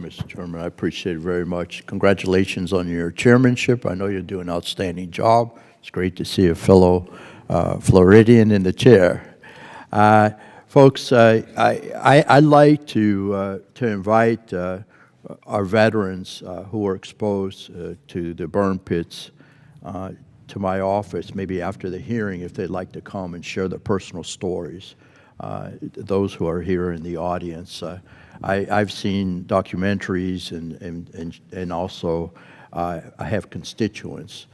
Mr. Chairman. I appreciate it very much. Congratulations on your chairmanship. I know you're doing an outstanding job. It's great to see a fellow Floridian in the chair. Folks, I'd like to invite our veterans who were exposed to the burn pits to my office, maybe after the hearing, if they'd like to come and share their personal stories. Those who are here in the audience. I've seen documentaries and also I have constituents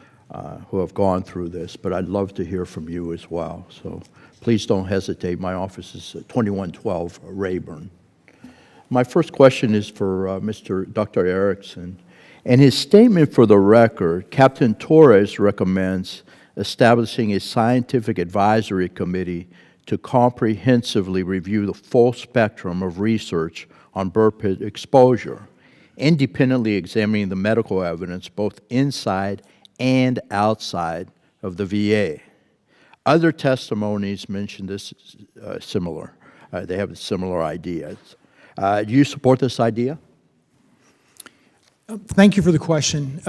who have gone through this, but I'd love to hear from you as well. So please don't hesitate. My office is 2112 Rayburn. My first question is for Dr. Erickson. In his statement for the record, Captain Torres recommends establishing a scientific advisory committee to comprehensively review the full spectrum of research on burn pit exposure, independently examining the medical evidence both inside and outside of the VA. Other testimonies mention this similar. They have similar ideas. Do you support this idea? Thank you for the question.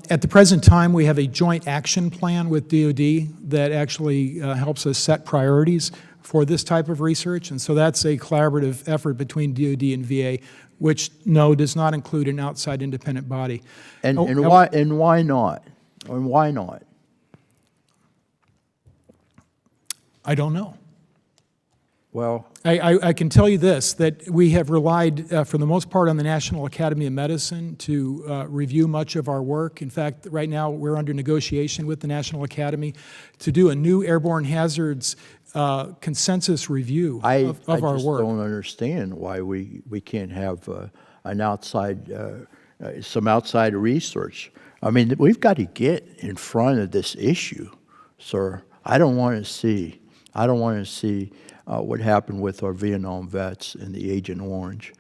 At the present time, we have a joint action plan with DoD that actually helps us set priorities for this type of research, and so that's a collaborative effort between DoD and VA, which, no, does not include an outside independent body. And why not? And why not? I don't know. Well, I can tell you this, that we have relied for the most part on the National Academy of Medicine to review much of our work. In fact, right now we're under negotiation with the National Academy to do a new airborne hazards consensus review of our work. I just don't understand why we can't have an outside, some outside research. I mean, we've got to get in front of this issue, sir. I don't want to see what happened with our Vietnam vets and the Agent Orange.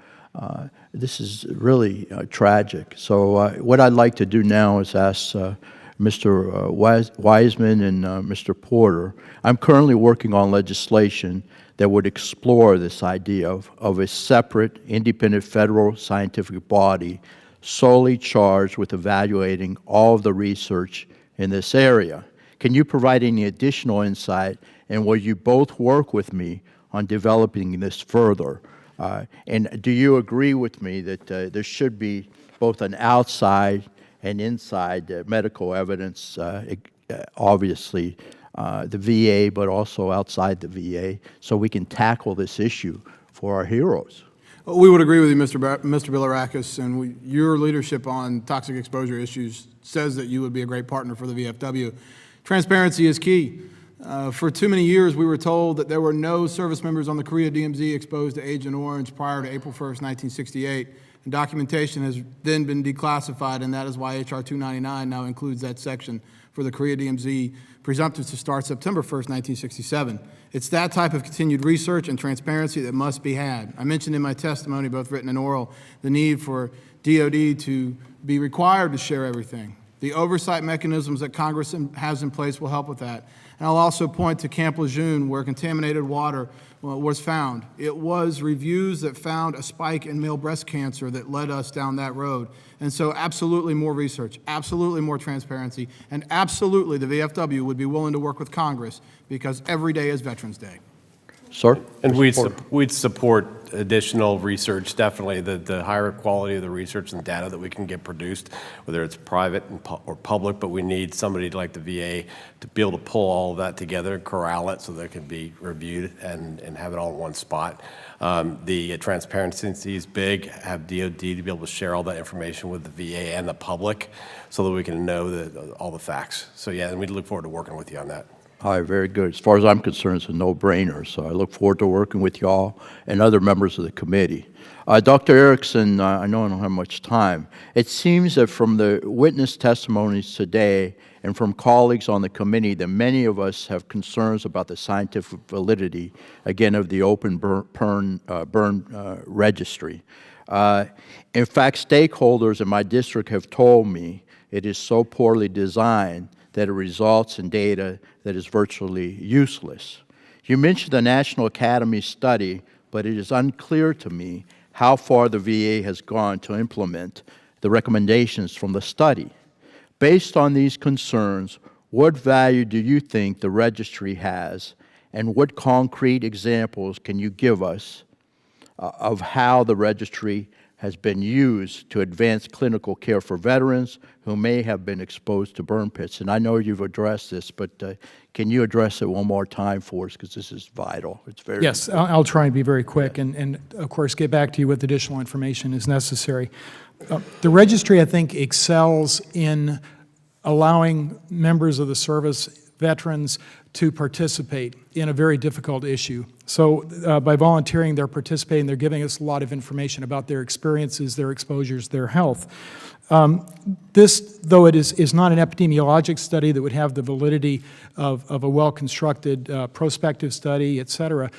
This is really tragic. So what I'd like to do now is ask Mr. Wiseman and Mr. Porter. I'm currently working on legislation that would explore this idea of a separate, independent federal scientific body solely charged with evaluating all of the research in this area. Can you provide any additional insight, and will you both work with me on developing this further? And do you agree with me that there should be both an outside and inside medical evidence, obviously the VA, but also outside the VA, so we can tackle this issue for our heroes? We would agree with you, Mr. Bilirakis, and your leadership on toxic exposure issues says that you would be a great partner for the VFW. Transparency is key. For too many years, we were told that there were no service members on the Korea DMZ exposed to Agent Orange prior to April 1st, 1968, and documentation has then been declassified, and that is why H.R. 299 now includes that section for the Korea DMZ presumptive to start September 1st, 1967. It's that type of continued research and transparency that must be had. I mentioned in my testimony, both written and oral, the need for DoD to be required to share everything. The oversight mechanisms that Congress has in place will help with that. And I'll also point to Camp Lejeune, where contaminated water was found. It was reviews that found a spike in male breast cancer that led us down that road. And so absolutely more research, absolutely more transparency, and absolutely the VFW would be willing to work with Congress, because every day is Veterans Day. Sir? And we'd support additional research, definitely, the higher quality of the research and data that we can get produced, whether it's private or public, but we need somebody like the VA to be able to pull all of that together, corral it so that it can be reviewed and have it all in one spot. The transparency is big, have DoD to be able to share all that information with the VA and the public so that we can know all the facts. So yeah, and we look forward to working with you on that. All right, very good. As far as I'm concerned, it's a no-brainer, so I look forward to working with y'all and other members of the committee. Dr. Erickson, I know I don't have much time. It seems that from the witness testimonies today and from colleagues on the committee that many of us have concerns about the scientific validity, again, of the open burn registry. In fact, stakeholders in my district have told me it is so poorly designed that it results in data that is virtually useless. You mentioned the National Academy study, but it is unclear to me how far the VA has gone to implement the recommendations from the study. Based on these concerns, what value do you think the registry has, and what concrete examples can you give us of how the registry has been used to advance clinical care for veterans who may have been exposed to burn pits? And I know you've addressed this, but can you address it one more time for us, because this is vital. It's very Yes, I'll try and be very quick, and of course, get back to you with additional information as necessary. The registry, I think, excels in allowing members of the service, veterans, to participate in a very difficult issue. So by volunteering, they're participating, they're giving us a lot of information about their experiences, their exposures, their health. This, though it is not an epidemiologic study that would have the validity of a well-constructed prospective study, et cetera,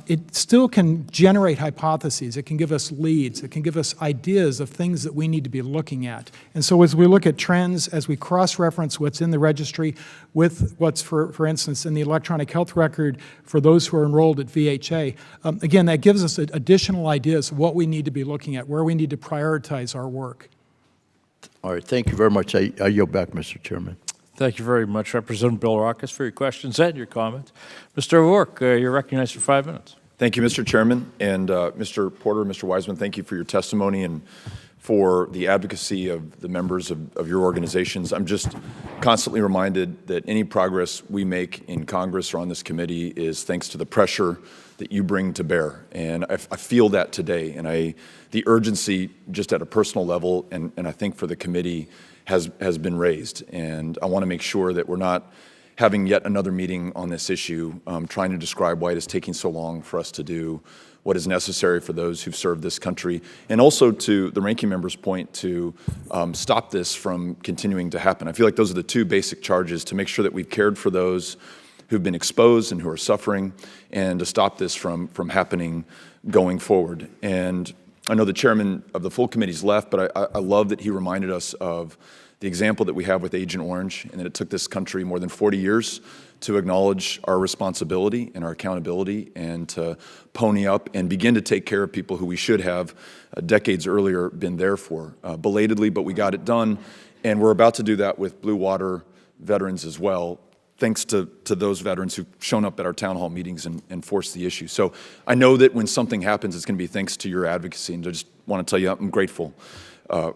it still can generate hypotheses. It can give us leads. It can give us ideas of things that we need to be looking at. And so as we look at trends, as we cross-reference what's in the registry with what's, for instance, in the electronic health record for those who are enrolled at VHA, again, that gives us additional ideas of what we need to be looking at, where we need to prioritize our work. All right, thank you very much. I yield back, Mr. Chairman. Thank you very much, Representative Bilirakis, for your questions and your comments. Mr. O'Rourke, you're recognized for 5 minutes. Thank you, Mr. Chairman. And Mr. Porter, Mr. Wiseman, thank you for your testimony and for the advocacy of the members of your organizations. I'm just constantly reminded that any progress we make in Congress or on this committee is thanks to the pressure that you bring to bear. And I feel that today. And the urgency just at a personal level and I think for the committee has been raised. And I want to make sure that we're not having yet another meeting on this issue, trying to describe why it is taking so long for us to do what is necessary for those who've served this country, and also to the ranking member's point to stop this from continuing to happen. I feel like those are the two basic charges: to make sure that we've cared for those who've been exposed and who are suffering, and to stop this from happening going forward. And I know the chairman of the full committee's left, but I love that he reminded us of the example that we have with Agent Orange, and that it took this country more than 40 years to acknowledge our responsibility and our accountability, and to pony up and begin to take care of people who we should have decades earlier been there for. Belatedly, but we got it done, and we're about to do that with Blue Water veterans as well, thanks to those veterans who've shown up at our town hall meetings and forced the issue. So I know that when something happens, it's going to be thanks to your advocacy, and I just want to tell you I'm grateful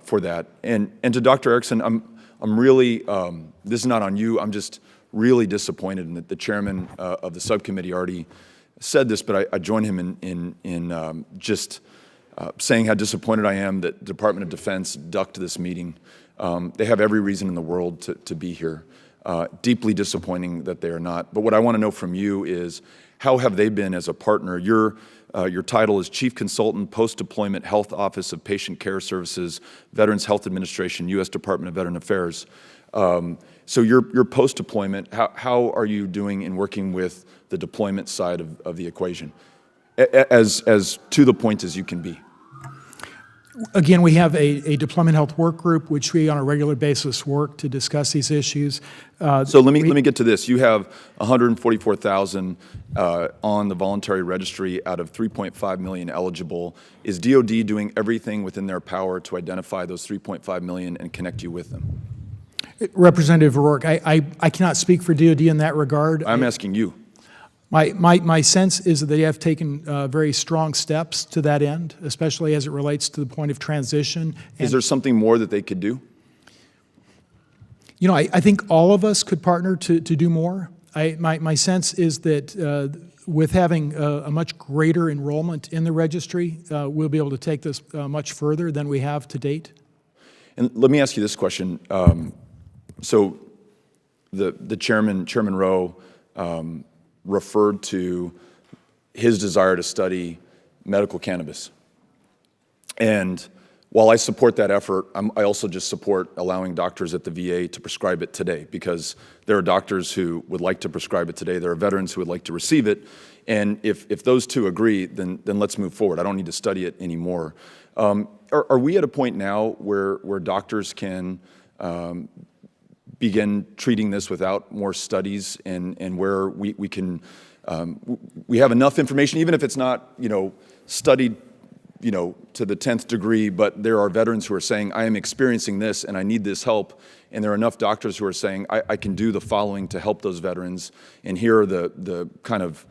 for that. And to Dr. Erickson, I'm really, this is not on you, I'm just really disappointed, and that the chairman of the subcommittee already said this, but I join him in just saying how disappointed I am that the Department of Defense ducked this meeting. They have every reason in the world to be here. Deeply disappointing that they are not. But what I want to know from you is, how have they been as a partner? Your title is Chief Consultant, Post-Deployment Health Office of Patient Care Services, Veterans Health Administration, U.S. Department of Veteran Affairs. So your post-deployment, how are you doing in working with the deployment side of the equation, as to the point as you can be? Again, we have a deployment health work group, which we on a regular basis work to discuss these issues. So let me get to this. You have 144,000 on the voluntary registry out of 3.5 million eligible. Is DoD doing everything within their power to identify those 3.5 million and connect you with them? Representative O'Rourke, I cannot speak for DoD in that regard. I'm asking you. My sense is that they have taken very strong steps to that end, especially as it relates to the point of transition. Is there something more that they could do? You know, I think all of us could partner to do more. My sense is that with having a much greater enrollment in the registry, we'll be able to take this much further than we have to date. And let me ask you this question. So the Chairman Rowe, referred to his desire to study medical cannabis. And while I support that effort, I also just support allowing doctors at the VA to prescribe it today, because there are doctors who would like to prescribe it today. There are veterans who would like to receive it. And if those two agree, then let's move forward. I don't need to study it anymore. Are we at a point now where doctors can begin treating this without more studies, and where we can we have enough information, even if it's not studied you know, to the 10th degree, but there are veterans who are saying, I am experiencing this and I need this help. And there are enough doctors who are saying, I can do the following to help those veterans. And here are the kind of